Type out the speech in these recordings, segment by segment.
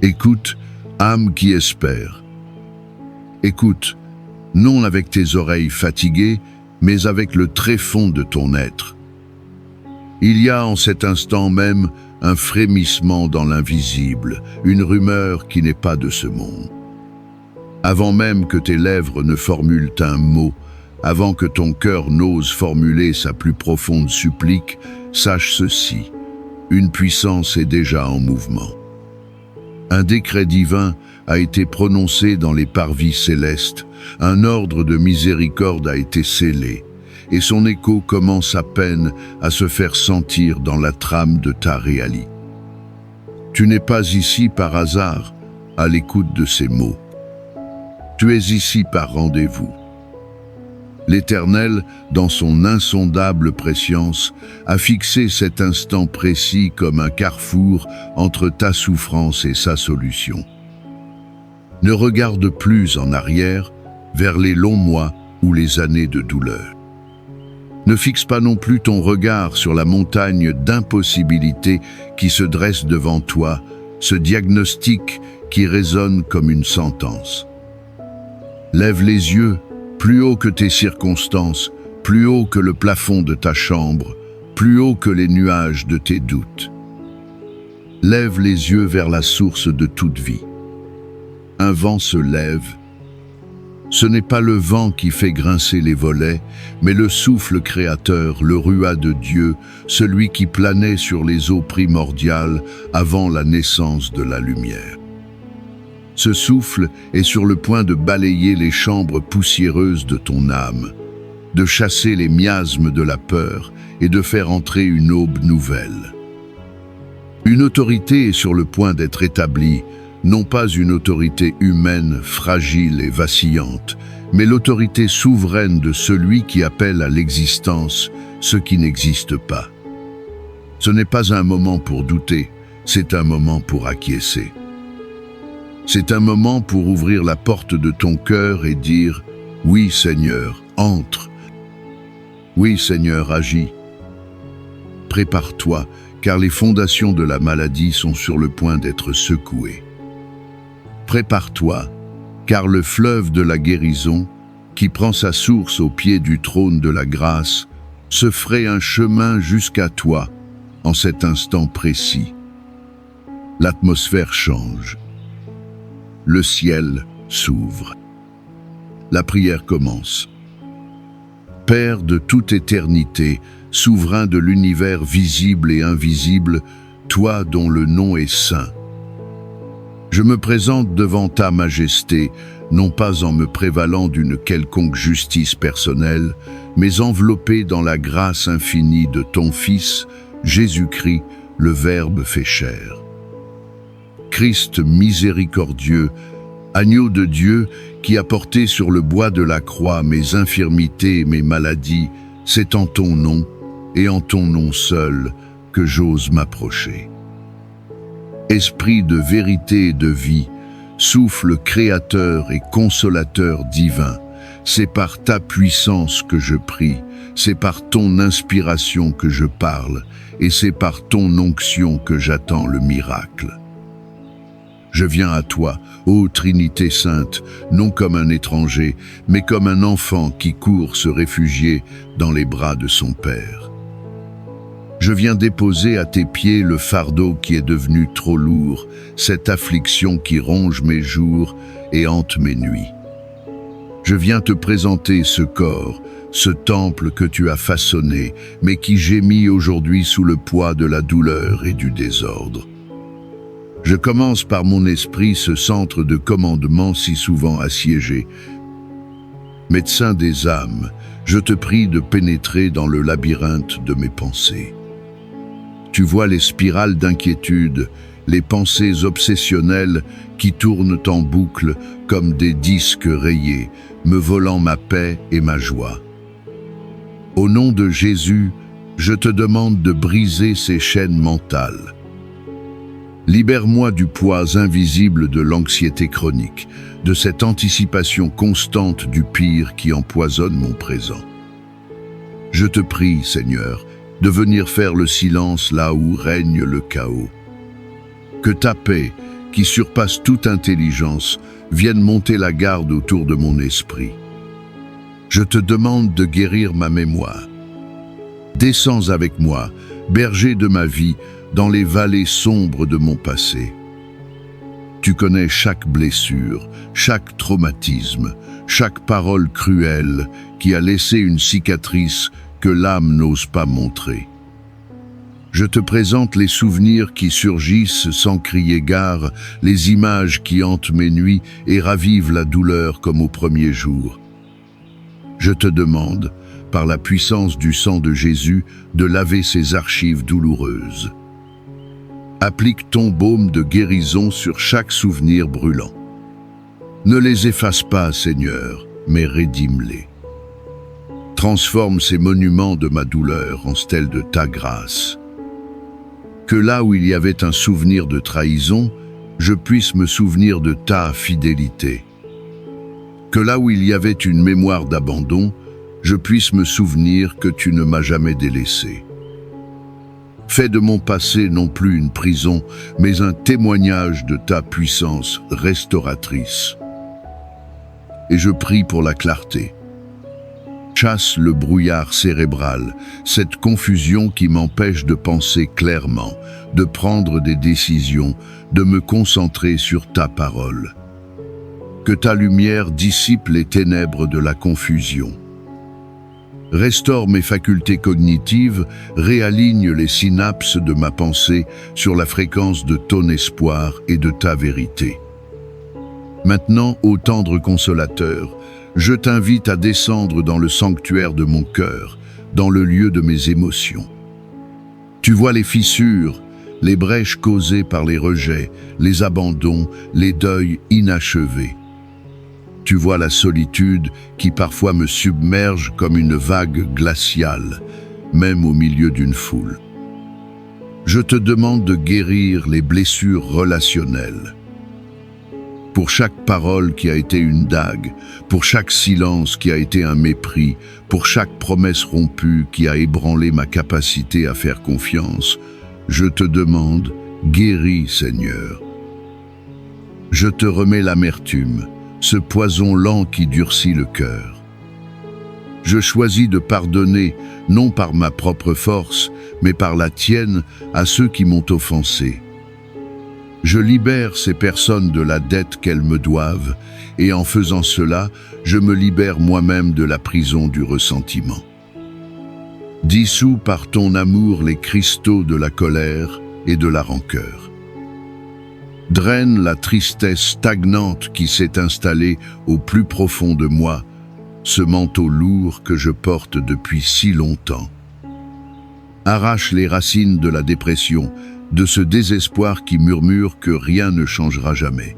Écoute, âme qui espère. Écoute, non avec tes oreilles fatiguées, mais avec le tréfonds de ton être. Il y a en cet instant même un frémissement dans l'invisible, une rumeur qui n'est pas de ce monde. Avant même que tes lèvres ne formulent un mot, avant que ton cœur n'ose formuler sa plus profonde supplique, sache ceci, une puissance est déjà en mouvement. Un décret divin a été prononcé dans les parvis célestes, un ordre de miséricorde a été scellé, et son écho commence à peine à se faire sentir dans la trame de ta réalité. Tu n'es pas ici par hasard, à l'écoute de ces mots. Tu es ici par rendez-vous. L'Éternel, dans son insondable prescience, a fixé cet instant précis comme un carrefour entre ta souffrance et sa solution. Ne regarde plus en arrière, vers les longs mois ou les années de douleur. Ne fixe pas non plus ton regard sur la montagne d'impossibilité qui se dresse devant toi, ce diagnostic qui résonne comme une sentence. Lève les yeux, plus haut que tes circonstances, plus haut que le plafond de ta chambre, plus haut que les nuages de tes doutes. Lève les yeux vers la source de toute vie. Un vent se lève. Ce n'est pas le vent qui fait grincer les volets, mais le souffle créateur, le rua de Dieu, celui qui planait sur les eaux primordiales avant la naissance de la lumière. Ce souffle est sur le point de balayer les chambres poussiéreuses de ton âme, de chasser les miasmes de la peur et de faire entrer une aube nouvelle. Une autorité est sur le point d'être établie, non pas une autorité humaine, fragile et vacillante, mais l'autorité souveraine de celui qui appelle à l'existence ce qui n'existe pas. Ce n'est pas un moment pour douter, c'est un moment pour acquiescer. C'est un moment pour ouvrir la porte de ton cœur et dire « Oui Seigneur, entre. Oui Seigneur, agis. » Prépare-toi, car les fondations de la maladie sont sur le point d'être secouées. Prépare-toi, car le fleuve de la guérison, qui prend sa source au pied du trône de la grâce, se ferait un chemin jusqu'à toi en cet instant précis. L'atmosphère change. Le ciel s'ouvre. La prière commence. Père de toute éternité, souverain de l'univers visible et invisible, toi dont le nom est saint. Je me présente devant ta majesté, non pas en me prévalant d'une quelconque justice personnelle, mais enveloppé dans la grâce infinie de ton Fils, Jésus-Christ, le Verbe fait chair. Christ miséricordieux, agneau de Dieu qui a porté sur le bois de la croix mes infirmités et mes maladies, c'est en ton nom et en ton nom seul que j'ose m'approcher. Esprit de vérité et de vie, souffle créateur et consolateur divin, c'est par ta puissance que je prie, c'est par ton inspiration que je parle, et c'est par ton onction que j'attends le miracle. Je viens à toi, ô Trinité sainte, non comme un étranger, mais comme un enfant qui court se réfugier dans les bras de son Père. Je viens déposer à tes pieds le fardeau qui est devenu trop lourd, cette affliction qui ronge mes jours et hante mes nuits. Je viens te présenter ce corps, ce temple que tu as façonné, mais qui gémit aujourd'hui sous le poids de la douleur et du désordre. Je commence par mon esprit ce centre de commandement si souvent assiégé. Médecin des âmes, je te prie de pénétrer dans le labyrinthe de mes pensées. Tu vois les spirales d'inquiétude, les pensées obsessionnelles qui tournent en boucle comme des disques rayés, me volant ma paix et ma joie. Au nom de Jésus, je te demande de briser ces chaînes mentales. Libère-moi du poids invisible de l'anxiété chronique, de cette anticipation constante du pire qui empoisonne mon présent. Je te prie, Seigneur, de venir faire le silence là où règne le chaos. Que ta paix, qui surpassent toute intelligence, viennent monter la garde autour de mon esprit. Je te demande de guérir ma mémoire. Descends avec moi, berger de ma vie, dans les vallées sombres de mon passé. Tu connais chaque blessure, chaque traumatisme, chaque parole cruelle qui a laissé une cicatrice que l'âme n'ose pas montrer. Je te présente les souvenirs qui surgissent sans crier gare, les images qui hantent mes nuits et ravivent la douleur comme au premier jour. Je te demande, par la puissance du sang de Jésus, de laver ces archives douloureuses. Applique ton baume de guérison sur chaque souvenir brûlant. Ne les efface pas, Seigneur, mais rédime-les. Transforme ces monuments de ma douleur en stèles de ta grâce. Que là où il y avait un souvenir de trahison, je puisse me souvenir de ta fidélité. Que là où il y avait une mémoire d'abandon, je puisse me souvenir que tu ne m'as jamais délaissé. Fais de mon passé non plus une prison, mais un témoignage de ta puissance restauratrice. Et je prie pour la clarté. Chasse le brouillard cérébral, cette confusion qui m'empêche de penser clairement, de prendre des décisions, de me concentrer sur ta parole. Que ta lumière dissipe les ténèbres de la confusion. Restaure mes facultés cognitives, réaligne les synapses de ma pensée sur la fréquence de ton espoir et de ta vérité. Maintenant, ô tendre consolateur, je t'invite à descendre dans le sanctuaire de mon cœur, dans le lieu de mes émotions. Tu vois les fissures, les brèches causées par les rejets, les abandons, les deuils inachevés. Tu vois la solitude qui parfois me submerge comme une vague glaciale, même au milieu d'une foule. Je te demande de guérir les blessures relationnelles. Pour chaque parole qui a été une dague, pour chaque silence qui a été un mépris, pour chaque promesse rompue qui a ébranlé ma capacité à faire confiance, je te demande, guéris, Seigneur. Je te remets l'amertume, ce poison lent qui durcit le cœur. Je choisis de pardonner, non par ma propre force, mais par la tienne, à ceux qui m'ont offensé. Je libère ces personnes de la dette qu'elles me doivent, et en faisant cela, je me libère moi-même de la prison du ressentiment. Dissous par ton amour les cristaux de la colère et de la rancœur. Draine la tristesse stagnante qui s'est installée au plus profond de moi, ce manteau lourd que je porte depuis si longtemps. Arrache les racines de la dépression, de ce désespoir qui murmure que rien ne changera jamais.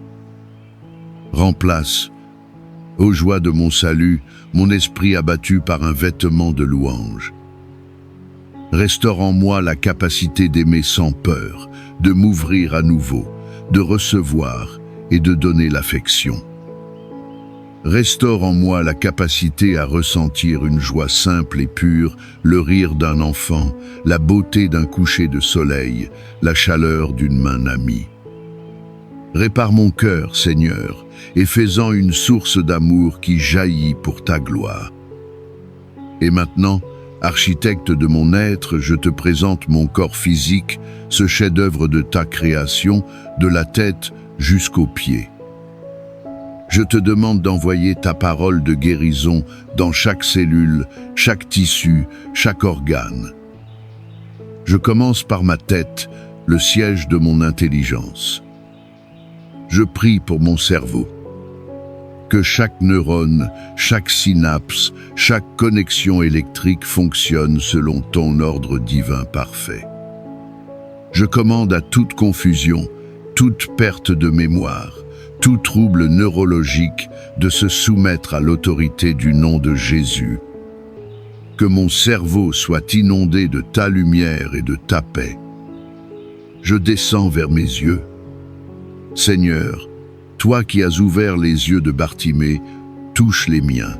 Remplace, ô joie de mon salut, mon esprit abattu par un vêtement de louange. Restaure en moi la capacité d'aimer sans peur, de m'ouvrir à nouveau, de recevoir et de donner l'affection. Restaure en moi la capacité à ressentir une joie simple et pure, le rire d'un enfant, la beauté d'un coucher de soleil, la chaleur d'une main amie. Répare mon cœur, Seigneur, et fais-en une source d'amour qui jaillit pour ta gloire. Et maintenant, architecte de mon être, je te présente mon corps physique, ce chef-d'œuvre de ta création, de la tête jusqu'aux pieds. Je te demande d'envoyer ta parole de guérison dans chaque cellule, chaque tissu, chaque organe. Je commence par ma tête, le siège de mon intelligence. Je prie pour mon cerveau. Que chaque neurone, chaque synapse, chaque connexion électrique fonctionne selon ton ordre divin parfait. Je commande à toute confusion, toute perte de mémoire, tout trouble neurologique de se soumettre à l'autorité du nom de Jésus. Que mon cerveau soit inondé de ta lumière et de ta paix. Je descends vers mes yeux. Seigneur, toi qui as ouvert les yeux de Bartimée, touche les miens.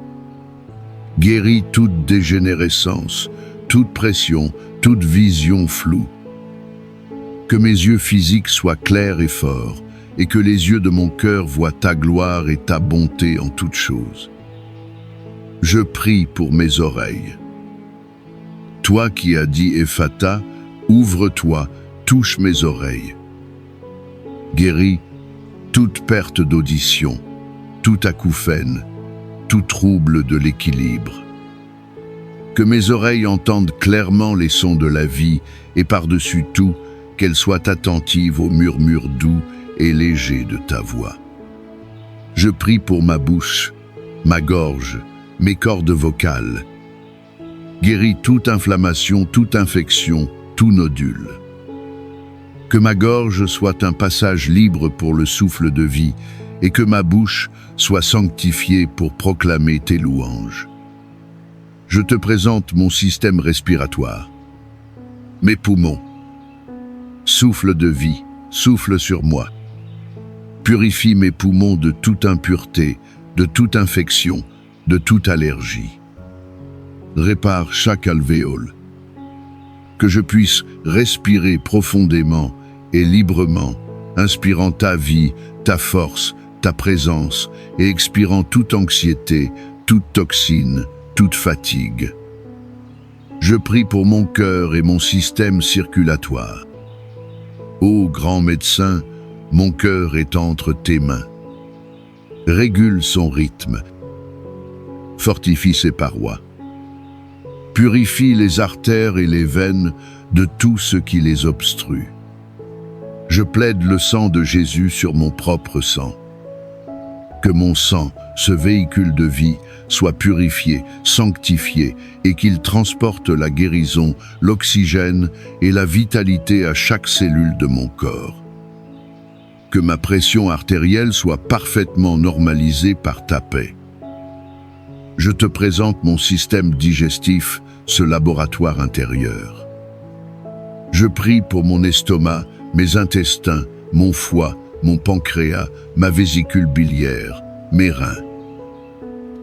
Guéris toute dégénérescence, toute pression, toute vision floue. Que mes yeux physiques soient clairs et forts, et que les yeux de mon cœur voient ta gloire et ta bonté en toutes choses. Je prie pour mes oreilles. Toi qui as dit Ephata, ouvre-toi, touche mes oreilles. Guéris toute perte d'audition, tout acouphène, tout trouble de l'équilibre. Que mes oreilles entendent clairement les sons de la vie et par-dessus tout, qu'elles soient attentives aux murmures doux et légers de ta voix. Je prie pour ma bouche, ma gorge, mes cordes vocales. Guéris toute inflammation, toute infection, tout nodule. Que ma gorge soit un passage libre pour le souffle de vie et que ma bouche soit sanctifiée pour proclamer tes louanges. Je te présente mon système respiratoire, mes poumons. Souffle de vie, souffle sur moi. Purifie mes poumons de toute impureté, de toute infection, de toute allergie. Répare chaque alvéole. Que je puisse respirer profondément et librement, inspirant ta vie, ta force, ta présence et expirant toute anxiété, toute toxine, toute fatigue. Je prie pour mon cœur et mon système circulatoire. Ô grand médecin, mon cœur est entre tes mains. Régule son rythme. Fortifie ses parois. Purifie les artères et les veines de tout ce qui les obstrue. Je plaide le sang de Jésus sur mon propre sang. Que mon sang, ce véhicule de vie, soit purifié, sanctifié et qu'il transporte la guérison, l'oxygène et la vitalité à chaque cellule de mon corps. Que ma pression artérielle soit parfaitement normalisée par ta paix. Je te présente mon système digestif, ce laboratoire intérieur. Je prie pour mon estomac, mes intestins, mon foie, mon pancréas, ma vésicule biliaire, mes reins.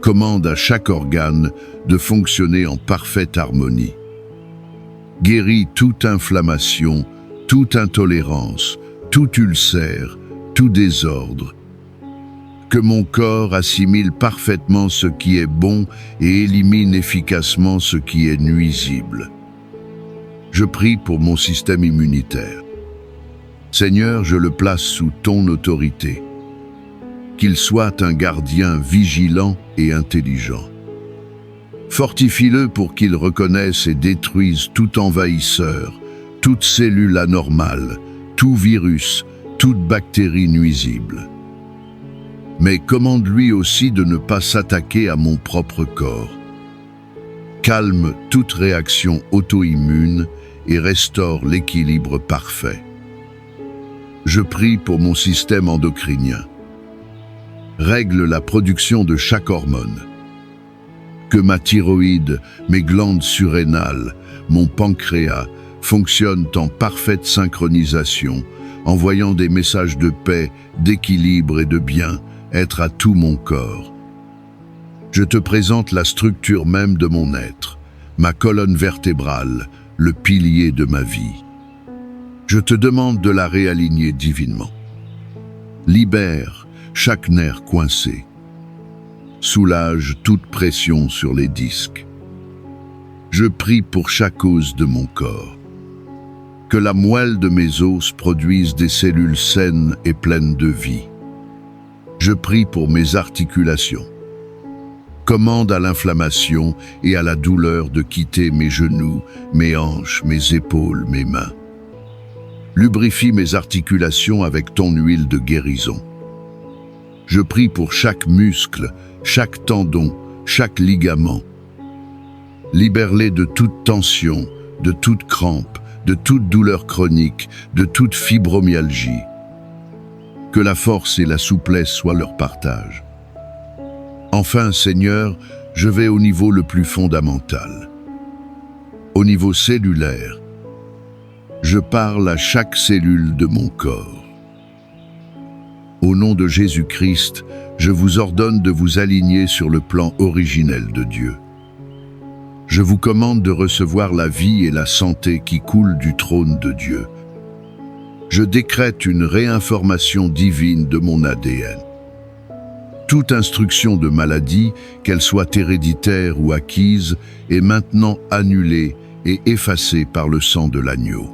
Commande à chaque organe de fonctionner en parfaite harmonie. Guéris toute inflammation, toute intolérance, tout ulcère, tout désordre. Que mon corps assimile parfaitement ce qui est bon et élimine efficacement ce qui est nuisible. Je prie pour mon système immunitaire. Seigneur, je le place sous ton autorité. Qu'il soit un gardien vigilant et intelligent. Fortifie-le pour qu'il reconnaisse et détruise tout envahisseur, toute cellule anormale, tout virus, toute bactérie nuisible. Mais commande-lui aussi de ne pas s'attaquer à mon propre corps. Calme toute réaction auto-immune et restaure l'équilibre parfait. Je prie pour mon système endocrinien. Règle la production de chaque hormone. Que ma thyroïde, mes glandes surrénales, mon pancréas fonctionnent en parfaite synchronisation, envoyant des messages de paix, d'équilibre et de bien-être à tout mon corps. Je te présente la structure même de mon être, ma colonne vertébrale, le pilier de ma vie. Je te demande de la réaligner divinement. Libère chaque nerf coincé. Soulage toute pression sur les disques. Je prie pour chaque os de mon corps. Que la moelle de mes os produise des cellules saines et pleines de vie. Je prie pour mes articulations. Commande à l'inflammation et à la douleur de quitter mes genoux, mes hanches, mes épaules, mes mains. Lubrifie mes articulations avec ton huile de guérison. Je prie pour chaque muscle, chaque tendon, chaque ligament. Libère-les de toute tension, de toute crampe, de toute douleur chronique, de toute fibromyalgie. Que la force et la souplesse soient leur partage. Enfin, Seigneur, je vais au niveau le plus fondamental. Au niveau cellulaire, je parle à chaque cellule de mon corps. Au nom de Jésus-Christ, je vous ordonne de vous aligner sur le plan originel de Dieu. Je vous commande de recevoir la vie et la santé qui coulent du trône de Dieu. Je décrète une réinformation divine de mon ADN. Toute instruction de maladie, qu'elle soit héréditaire ou acquise, est maintenant annulée et effacée par le sang de l'agneau.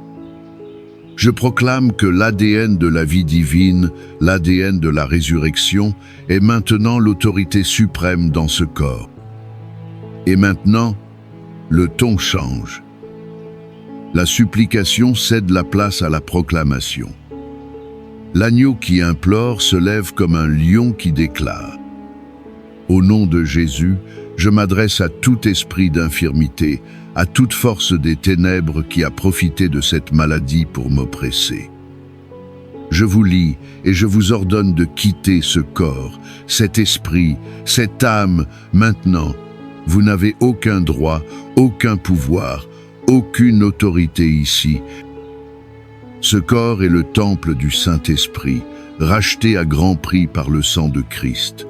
Je proclame que l'ADN de la vie divine, l'ADN de la résurrection, est maintenant l'autorité suprême dans ce corps. Et maintenant, le ton change. La supplication cède la place à la proclamation. L'agneau qui implore se lève comme un lion qui déclare. Au nom de Jésus, je m'adresse à tout esprit d'infirmité, à toute force des ténèbres qui a profité de cette maladie pour m'oppresser. Je vous lie et je vous ordonne de quitter ce corps, cet esprit, cette âme, maintenant. Vous n'avez aucun droit, aucun pouvoir, aucune autorité ici. Ce corps est le temple du Saint-Esprit, racheté à grand prix par le sang de Christ.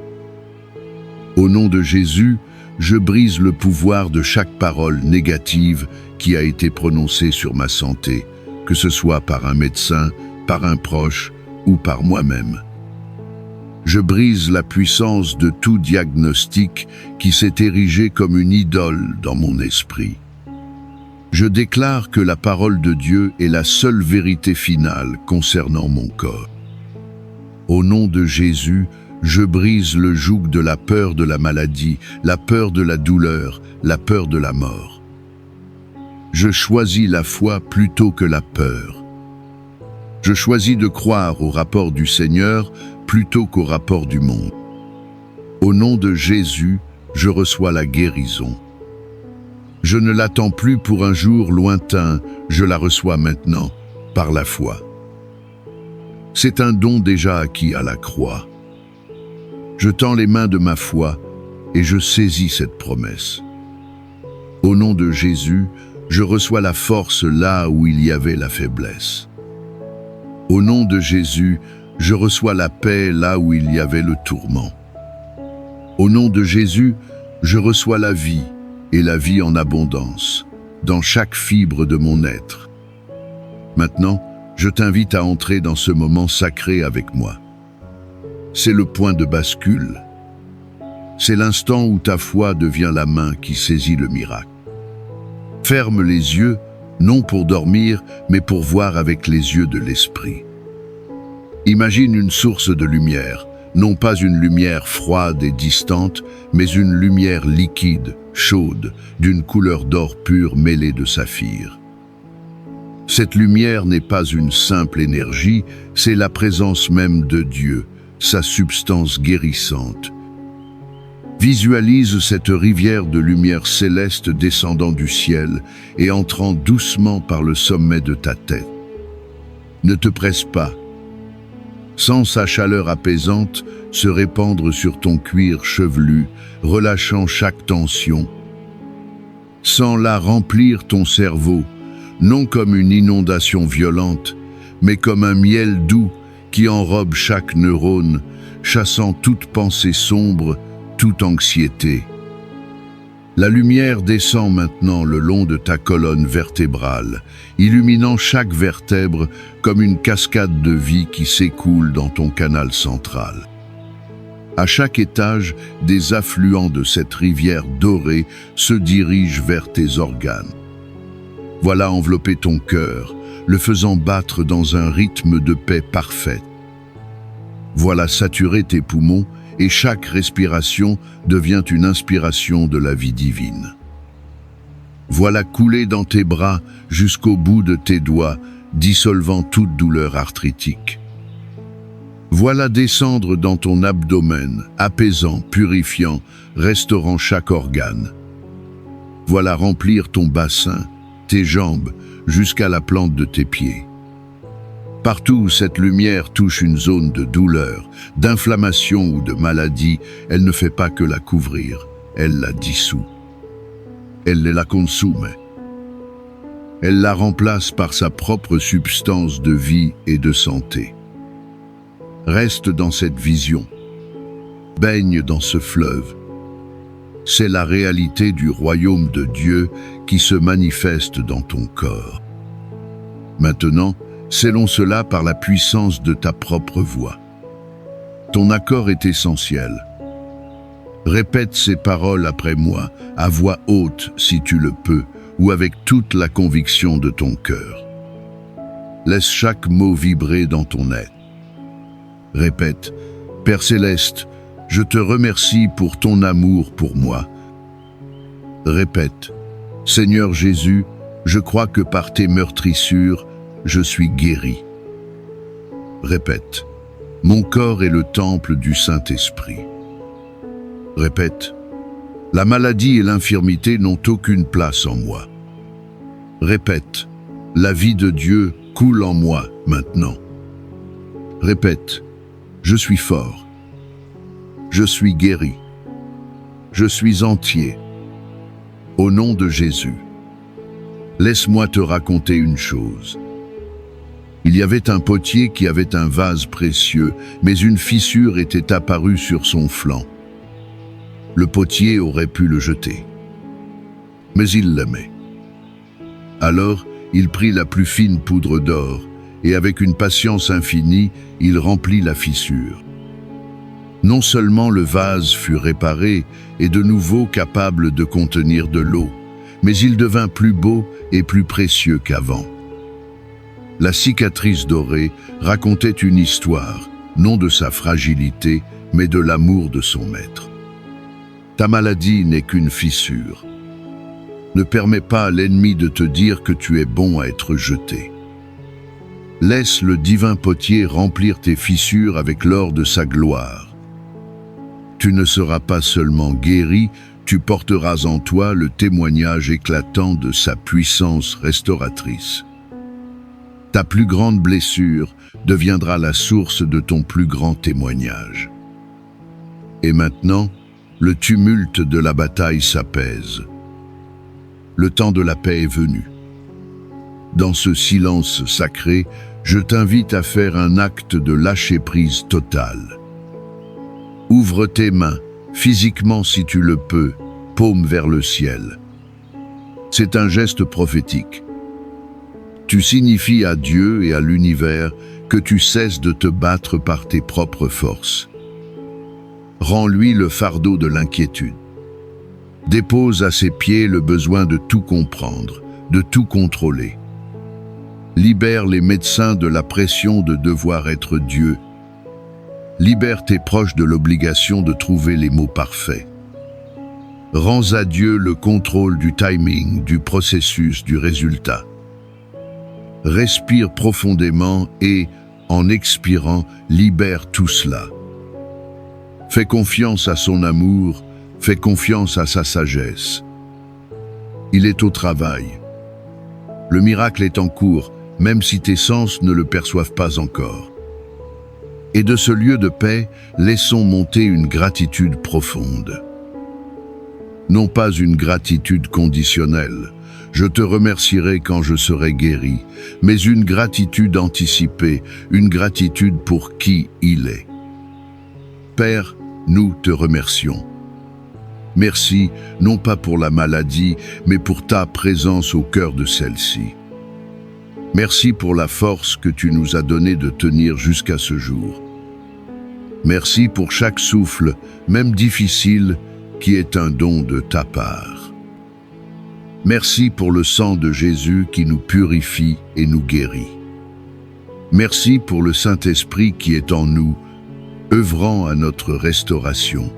Au nom de Jésus, je brise le pouvoir de chaque parole négative qui a été prononcée sur ma santé, que ce soit par un médecin, par un proche ou par moi-même. Je brise la puissance de tout diagnostic qui s'est érigé comme une idole dans mon esprit. Je déclare que la parole de Dieu est la seule vérité finale concernant mon corps. Au nom de Jésus, je brise le joug de la peur de la maladie, la peur de la douleur, la peur de la mort. Je choisis la foi plutôt que la peur. Je choisis de croire au rapport du Seigneur plutôt qu'au rapport du monde. Au nom de Jésus, je reçois la guérison. Je ne l'attends plus pour un jour lointain, je la reçois maintenant, par la foi. C'est un don déjà acquis à la croix. Je tends les mains de ma foi et je saisis cette promesse. Au nom de Jésus, je reçois la force là où il y avait la faiblesse. Au nom de Jésus, je reçois la paix là où il y avait le tourment. Au nom de Jésus, je reçois la vie et la vie en abondance, dans chaque fibre de mon être. Maintenant, je t'invite à entrer dans ce moment sacré avec moi. C'est le point de bascule. C'est l'instant où ta foi devient la main qui saisit le miracle. Ferme les yeux, non pour dormir, mais pour voir avec les yeux de l'esprit. Imagine une source de lumière, non pas une lumière froide et distante, mais une lumière liquide, chaude, d'une couleur d'or pur mêlée de saphir. Cette lumière n'est pas une simple énergie, c'est la présence même de Dieu, sa substance guérissante. Visualise cette rivière de lumière céleste descendant du ciel et entrant doucement par le sommet de ta tête. Ne te presse pas. Sens sa chaleur apaisante se répandre sur ton cuir chevelu, relâchant chaque tension. Sens-la remplir ton cerveau, non comme une inondation violente, mais comme un miel doux qui enrobe chaque neurone, chassant toute pensée sombre, toute anxiété. La lumière descend maintenant le long de ta colonne vertébrale, illuminant chaque vertèbre comme une cascade de vie qui s'écoule dans ton canal central. À chaque étage, des affluents de cette rivière dorée se dirigent vers tes organes. Voilà envelopper ton cœur, le faisant battre dans un rythme de paix parfaite. Voilà saturer tes poumons et chaque respiration devient une inspiration de la vie divine. Voilà couler dans tes bras jusqu'au bout de tes doigts, dissolvant toute douleur arthritique. Voilà descendre dans ton abdomen, apaisant, purifiant, restaurant chaque organe. Voilà remplir ton bassin, tes jambes, jusqu'à la plante de tes pieds. Partout où cette lumière touche une zone de douleur, d'inflammation ou de maladie, elle ne fait pas que la couvrir, elle la dissout. Elle la consomme. Elle la remplace par sa propre substance de vie et de santé. Reste dans cette vision. Baigne dans ce fleuve. C'est la réalité du royaume de Dieu qui se manifeste dans ton corps. Maintenant, Scellons cela par la puissance de ta propre voix. Ton accord est essentiel. Répète ces paroles après moi, à voix haute si tu le peux, ou avec toute la conviction de ton cœur. Laisse chaque mot vibrer dans ton être. Répète, Père Céleste, je te remercie pour ton amour pour moi. Répète, Seigneur Jésus, je crois que par tes meurtrissures, je suis guéri. Répète, mon corps est le temple du Saint-Esprit. Répète, la maladie et l'infirmité n'ont aucune place en moi. Répète, la vie de Dieu coule en moi maintenant. Répète, je suis fort. Je suis guéri. Je suis entier. Au nom de Jésus. Laisse-moi te raconter une chose. Il y avait un potier qui avait un vase précieux, mais une fissure était apparue sur son flanc. Le potier aurait pu le jeter. Mais il l'aimait. Alors, il prit la plus fine poudre d'or, et avec une patience infinie, il remplit la fissure. Non seulement le vase fut réparé et de nouveau capable de contenir de l'eau, mais il devint plus beau et plus précieux qu'avant. La cicatrice dorée racontait une histoire, non de sa fragilité, mais de l'amour de son maître. Ta maladie n'est qu'une fissure. Ne permets pas à l'ennemi de te dire que tu es bon à être jeté. Laisse le divin potier remplir tes fissures avec l'or de sa gloire. Tu ne seras pas seulement guéri, tu porteras en toi le témoignage éclatant de sa puissance restauratrice. Ta plus grande blessure deviendra la source de ton plus grand témoignage. Et maintenant, le tumulte de la bataille s'apaise. Le temps de la paix est venu. Dans ce silence sacré, je t'invite à faire un acte de lâcher-prise totale. Ouvre tes mains, physiquement si tu le peux, paume vers le ciel. C'est un geste prophétique. Tu signifies à Dieu et à l'univers que tu cesses de te battre par tes propres forces. Rends-lui le fardeau de l'inquiétude. Dépose à ses pieds le besoin de tout comprendre, de tout contrôler. Libère les médecins de la pression de devoir être Dieu. Libère tes proches de l'obligation de trouver les mots parfaits. Rends à Dieu le contrôle du timing, du processus, du résultat. Respire profondément et, en expirant, libère tout cela. Fais confiance à son amour, fais confiance à sa sagesse. Il est au travail. Le miracle est en cours, même si tes sens ne le perçoivent pas encore. Et de ce lieu de paix, laissons monter une gratitude profonde. Non pas une gratitude conditionnelle, je te remercierai quand je serai guéri, mais une gratitude anticipée, une gratitude pour qui il est. Père, nous te remercions. Merci, non pas pour la maladie, mais pour ta présence au cœur de celle-ci. Merci pour la force que tu nous as donnée de tenir jusqu'à ce jour. Merci pour chaque souffle, même difficile, qui est un don de ta part. Merci pour le sang de Jésus qui nous purifie et nous guérit. Merci pour le Saint-Esprit qui est en nous, œuvrant à notre restauration.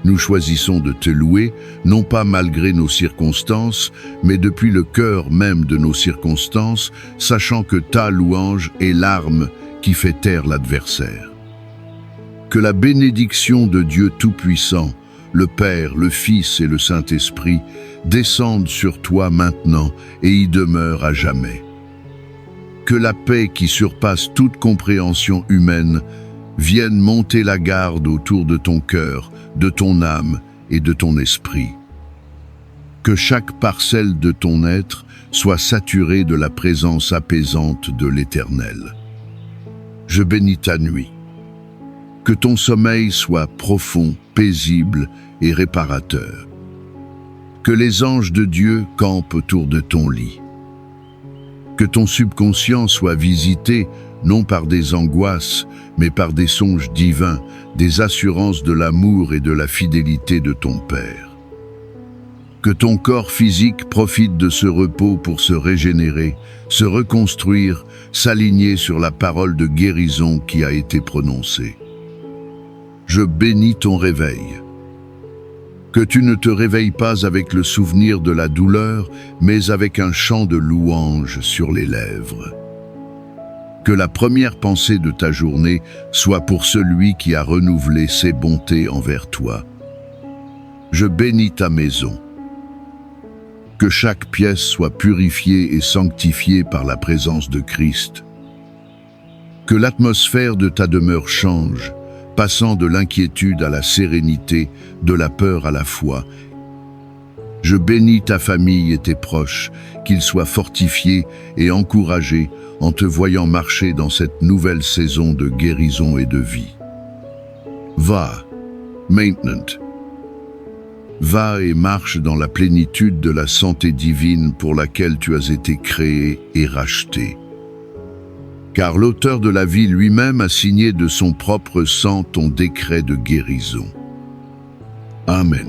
Nous choisissons de te louer, non pas malgré nos circonstances, mais depuis le cœur même de nos circonstances, sachant que ta louange est l'arme qui fait taire l'adversaire. Que la bénédiction de Dieu Tout-Puissant, le Père, le Fils et le Saint-Esprit, descendent sur toi maintenant et y demeurent à jamais. Que la paix qui surpasse toute compréhension humaine vienne monter la garde autour de ton cœur, de ton âme et de ton esprit. Que chaque parcelle de ton être soit saturée de la présence apaisante de l'Éternel. Je bénis ta nuit. Que ton sommeil soit profond, paisible et réparateur. Que les anges de Dieu campent autour de ton lit. Que ton subconscient soit visité non par des angoisses, mais par des songes divins, des assurances de l'amour et de la fidélité de ton Père. Que ton corps physique profite de ce repos pour se régénérer, se reconstruire, s'aligner sur la parole de guérison qui a été prononcée. Je bénis ton réveil. Que tu ne te réveilles pas avec le souvenir de la douleur, mais avec un chant de louange sur les lèvres. Que la première pensée de ta journée soit pour celui qui a renouvelé ses bontés envers toi. Je bénis ta maison. Que chaque pièce soit purifiée et sanctifiée par la présence de Christ. Que l'atmosphère de ta demeure change, passant de l'inquiétude à la sérénité, de la peur à la foi. Je bénis ta famille et tes proches, qu'ils soient fortifiés et encouragés en te voyant marcher dans cette nouvelle saison de guérison et de vie. Va, maintenant. Va et marche dans la plénitude de la santé divine pour laquelle tu as été créé et racheté. Car l'auteur de la vie lui-même a signé de son propre sang ton décret de guérison. Amen.